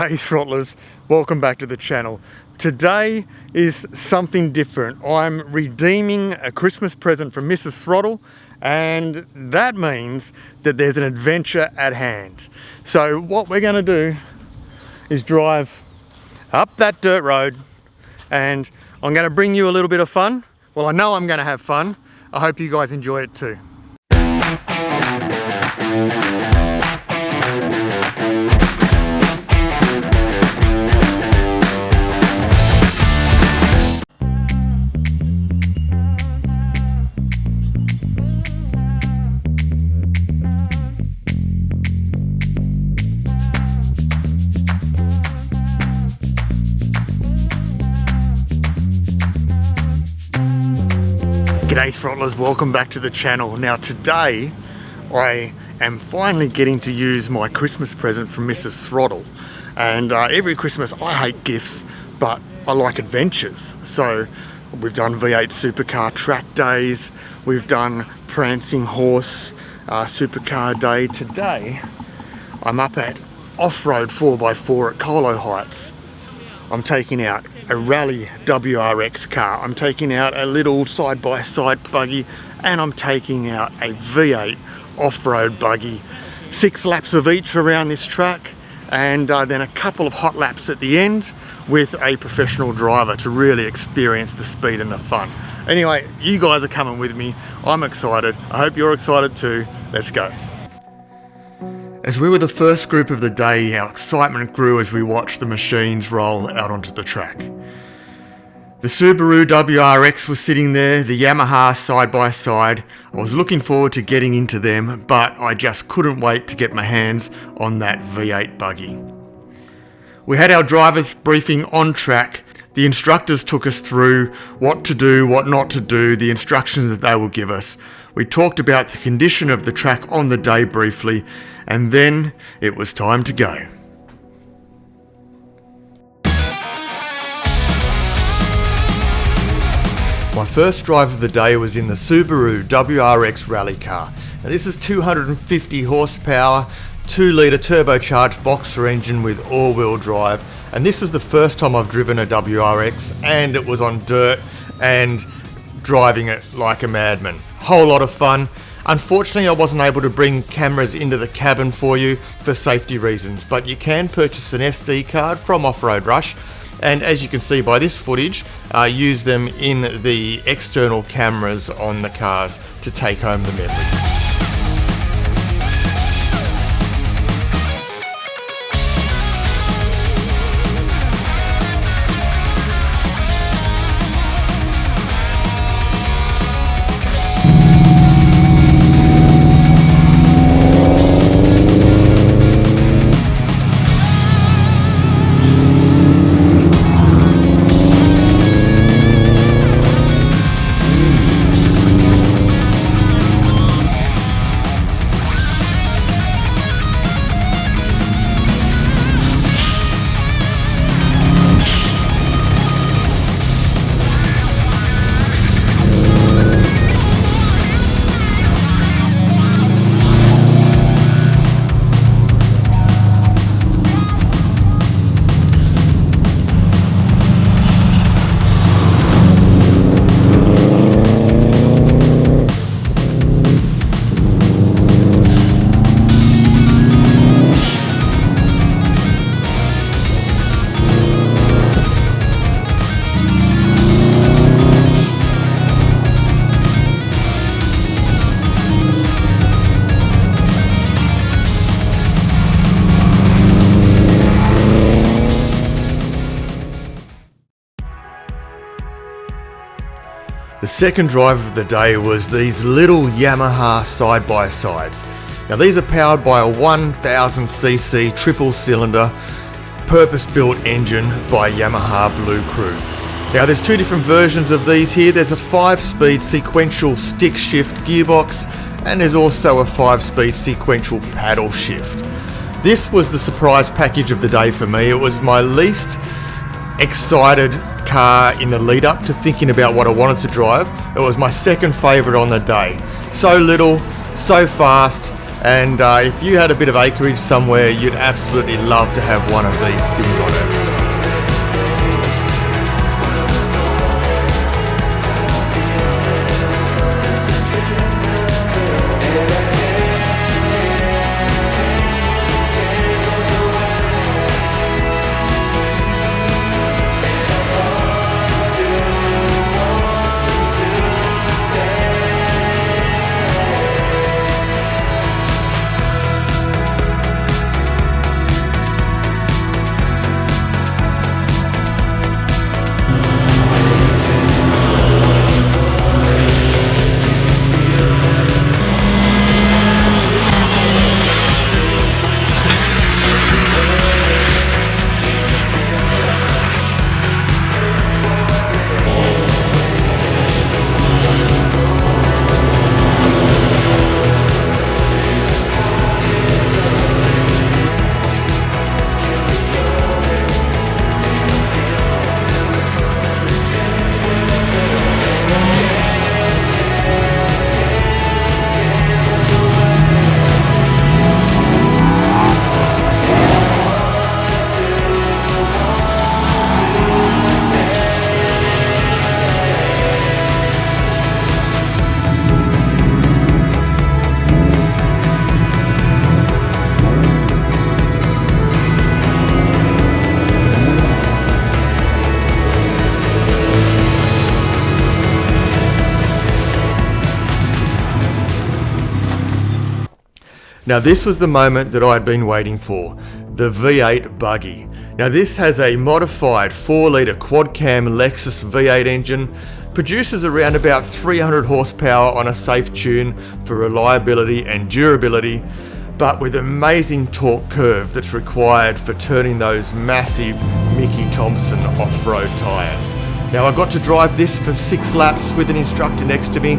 G'day Throttlers, welcome back to the channel. Today is something different. I'm redeeming a Christmas present from Mrs. Throttle, and that means that there's an adventure at hand. So what we're going to do is drive up that dirt road, and I'm going to bring you a little bit of fun. Well, I know I'm going to have fun. I hope you guys enjoy it too. G'day Throttlers, welcome back to the channel. Now today I am finally getting to use my Christmas present from Mrs. Throttle, and every Christmas I hate gifts but I like adventures. So we've done V8 supercar track days, we've done prancing horse supercar day. Today I'm up at off-road 4x4 at Colo Heights. I'm taking out a rally WRX car, I'm taking out a little side-by-side buggy, and I'm taking out a V8 off-road buggy. 6 laps of each around this track, and then a couple of hot laps at the end with a professional driver to really experience the speed and the fun. Anyway, you guys are coming with me. I'm excited. I hope you're excited too. Let's go. As we were the first group of the day, our excitement grew as we watched the machines roll out onto the track. The Subaru WRX was sitting there, the Yamaha side by side. I was looking forward to getting into them, but I just couldn't wait to get my hands on that V8 buggy. We had our drivers briefing on track. The instructors took us through what to do, what not to do, the instructions that they will give us. We talked about the condition of the track on the day briefly, and then it was time to go. My first drive of the day was in the Subaru WRX rally car. Now this is 250 horsepower, 2-litre turbocharged boxer engine with all-wheel drive, and this was the first time I've driven a WRX, and it was on dirt and driving it like a madman. Whole lot of fun. Unfortunately, I wasn't able to bring cameras into the cabin for you for safety reasons, but you can purchase an SD card from OFFROAD RUSH, and as you can see by this footage, use them in the external cameras on the cars to take home the memories. The second drive of the day was these little Yamaha side-by-sides. Now these are powered by a 1000cc triple cylinder purpose-built engine by Yamaha Blue Crew. Now there's two different versions of these here. There's a 5-speed sequential stick shift gearbox, and there's also a 5-speed sequential paddle shift. This was the surprise package of the day for me. It was my least excited car in the lead up to thinking about what I wanted to drive. It was my second favourite on the day. So little, so fast, And if you had a bit of acreage somewhere, you'd absolutely love to have one of these sitting on it. Now this was the moment that I'd been waiting for, the V8 Buggy. Now this has a modified 4-litre quad-cam Lexus V8 engine, produces around about 300 horsepower on a safe tune for reliability and durability, but with amazing torque curve that's required for turning those massive Mickey Thompson off-road tyres. Now I got to drive this for 6 laps with an instructor next to me,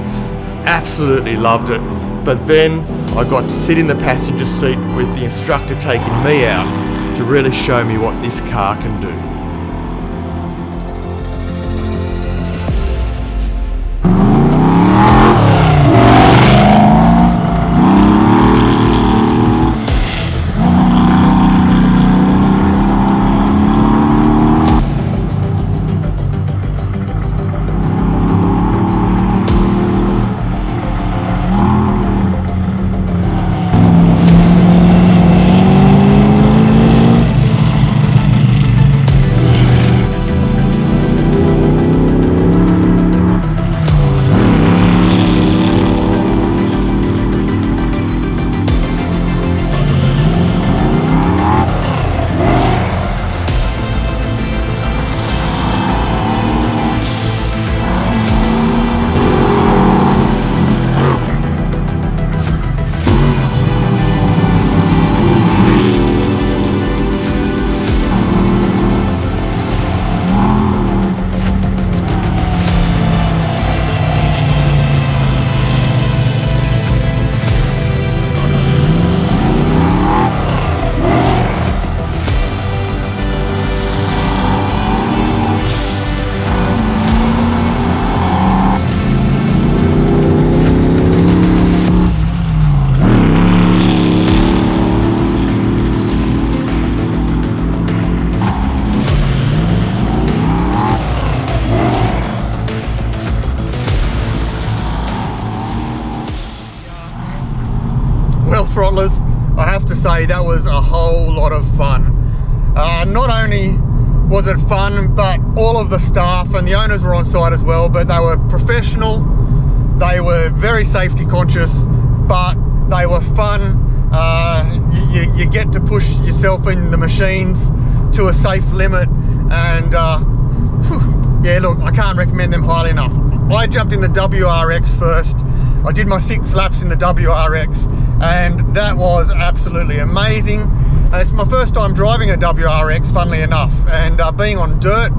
absolutely loved it. But then I got to sit in the passenger seat with the instructor taking me out to really show me what this car can do. Throttlers, I have to say that was a whole lot of fun. Not only was it fun, but all of the staff and the owners were on site as well, but they were professional, they were very safety conscious, but they were fun. You get to push yourself in the machines to a safe limit, and yeah, look, I can't recommend them highly enough. I jumped in the WRX first. I did my 6 laps in the WRX, and that was absolutely amazing. And it's my first time driving a WRX, funnily enough, and being on dirt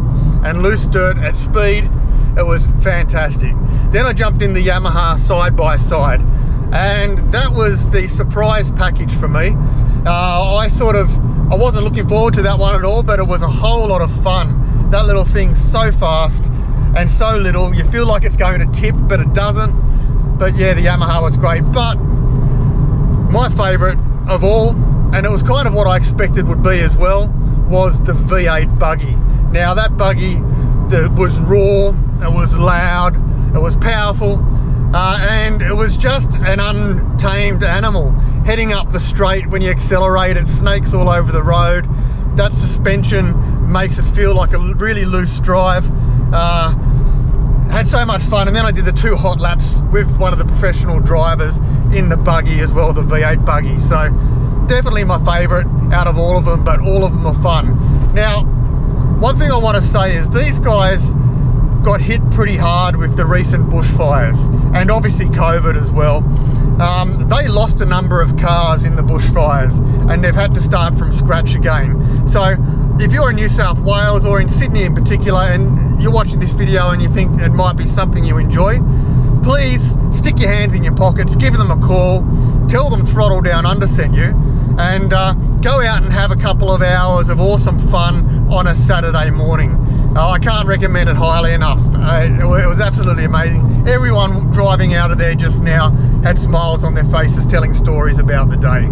and loose dirt at speed, it was fantastic. Then I jumped in the Yamaha side-by-side, and that was the surprise package for me. I wasn't looking forward to that one at all, but it was a whole lot of fun. That little thing's so fast and so little, you feel like it's going to tip, but it doesn't. But yeah, the Yamaha was great. But my favourite of all, and it was kind of what I expected would be as well, was the V8 Buggy. Now that buggy was raw, it was loud, it was powerful, and it was just an untamed animal. Heading up the straight, when you accelerate, it snakes all over the road. That suspension makes it feel like a really loose drive. Had so much fun, and then I did the 2 hot laps with one of the professional drivers in the buggy as well, the V8 Buggy. So definitely my favourite out of all of them, but all of them are fun. Now, one thing I want to say is these guys got hit pretty hard with the recent bushfires, and obviously COVID as well. They lost a number of cars in the bushfires, and they've had to start from scratch again. So if you're in New South Wales, or in Sydney in particular, and you're watching this video and you think it might be something you enjoy, please stick your hands in your pockets, give them a call, tell them Throttle Downunder sent you, and go out and have a couple of hours of awesome fun on a Saturday morning. I can't recommend it highly enough. It was absolutely amazing. Everyone driving out of there just now had smiles on their faces, telling stories about the day.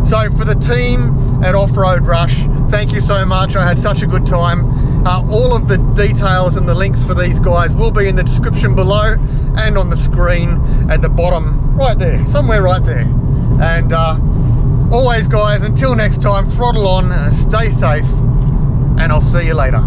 So for the team at Off-Road Rush, thank you so much. I had such a good time. All of the details and the links for these guys will be in the description below and on the screen at the bottom, right there, somewhere right there. And always guys, until next time, throttle on, stay safe, and I'll see you later.